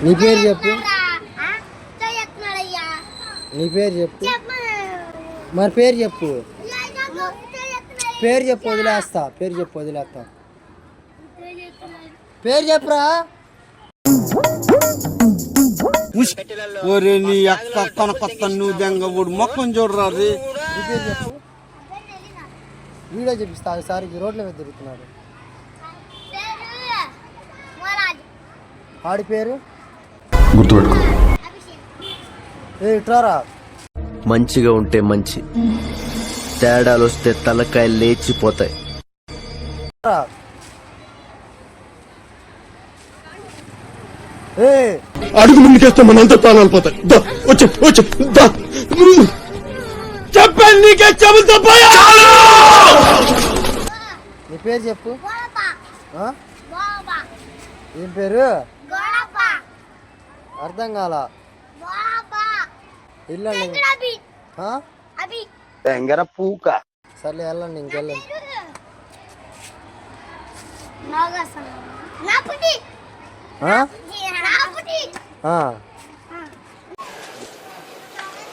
నీ పేరు చెప్పు. నీ పేరు చెప్పు. మరి పేరు చెప్పు. పేరు చెప్పు వదిలేస్తా. పేరు చెప్పు వదిలేస్తా. పేరు చెప్పురా. ఒరే నీ అక్క కొనకొత్త నువ్వు దెంగవుడు మొక్కం చూడరా. నీ పేరు చెప్పు. వీడియో చూపిస్తా. సార్ రోడ్ల మీద తిరుగుతున్నాడు. ఆడి పేరు గుర్తుపెట్టుకో. ఇట్రారా. మంచిగా ఉంటే మంచి, తేడాలు వస్తే తలకాయలు లేచిపోతాయి. అడుగు ముందుకేస్తే మనంతా ప్రాణాలు పోతాయి. చెప్పండి నీకే చెబుతా. నీ పేరు చెప్పు. ఏం పేరు? అర్థం కాల. వెళ్ళండి. పూక సర్లే వెళ్ళండి. ఇంకెళ్ళండి.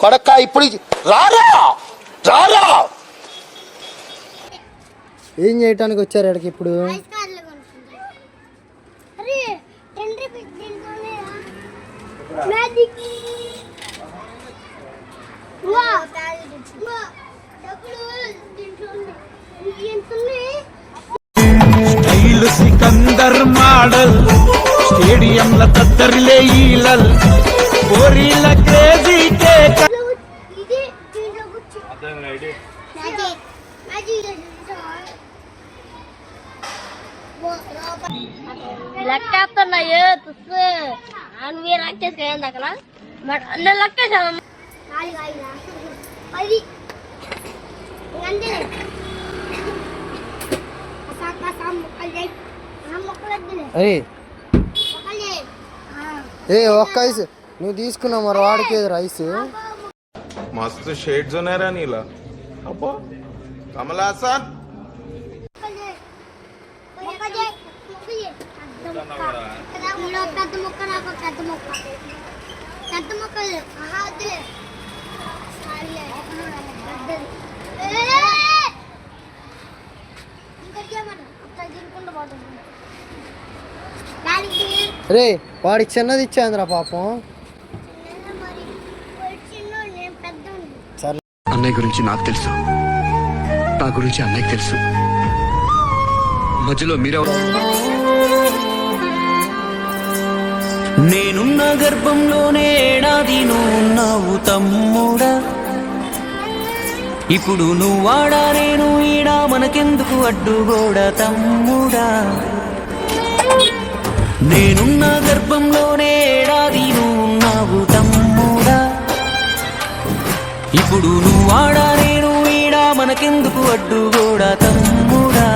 కొడక ఇప్పుడు రారా రారా. ఏం చేయటానికి వచ్చారు ఇక్కడికి ఇప్పుడు? స్టైల్ సికందర్ మోడల్ స్టేడియంల తద్దరిలే ఈలల్ పోరీల క్రేజీ కేక్. లెక్కేస్తున్నాయో తుస్సు నువ్వే లెక్కేసుకోండి అక్కడ అన్న లెక్కేసాను. ఒక్క ఐస్ నువ్వు తీసుకున్నావు. మరి వాడికి ఏది రైస్ మస్తు షేడ్స్ ఉన్నాయరా నీలా. అబ్బో కమలాసన్ పెద్ద మొక్క నాకు పెద్ద మొక్క పెద్ద మొక్క రే వాడికి చిన్నది ఇచ్చాంద్రా పాపం. అన్నయ్య గురించి నాకు తెలుసు, నా గురించి అన్నయ్యకి తెలుసు. మధ్యలో మీరెవరు? నేనున్న గర్భంలోనే ఏడాది నువ్వున్నావు తమ్ముడా. ఇప్పుడు నువ్వాడా నేను ఈడా మనకెందుకు అడ్డుగోడ తమ్ముడా. నేనున్న గర్భంలోనే ఏడాది నువ్వున్నావు తమ్ముడా. ఇప్పుడు నువ్వాడా నేను ఈడా మనకెందుకు అడ్డుగోడ తమ్ముడా.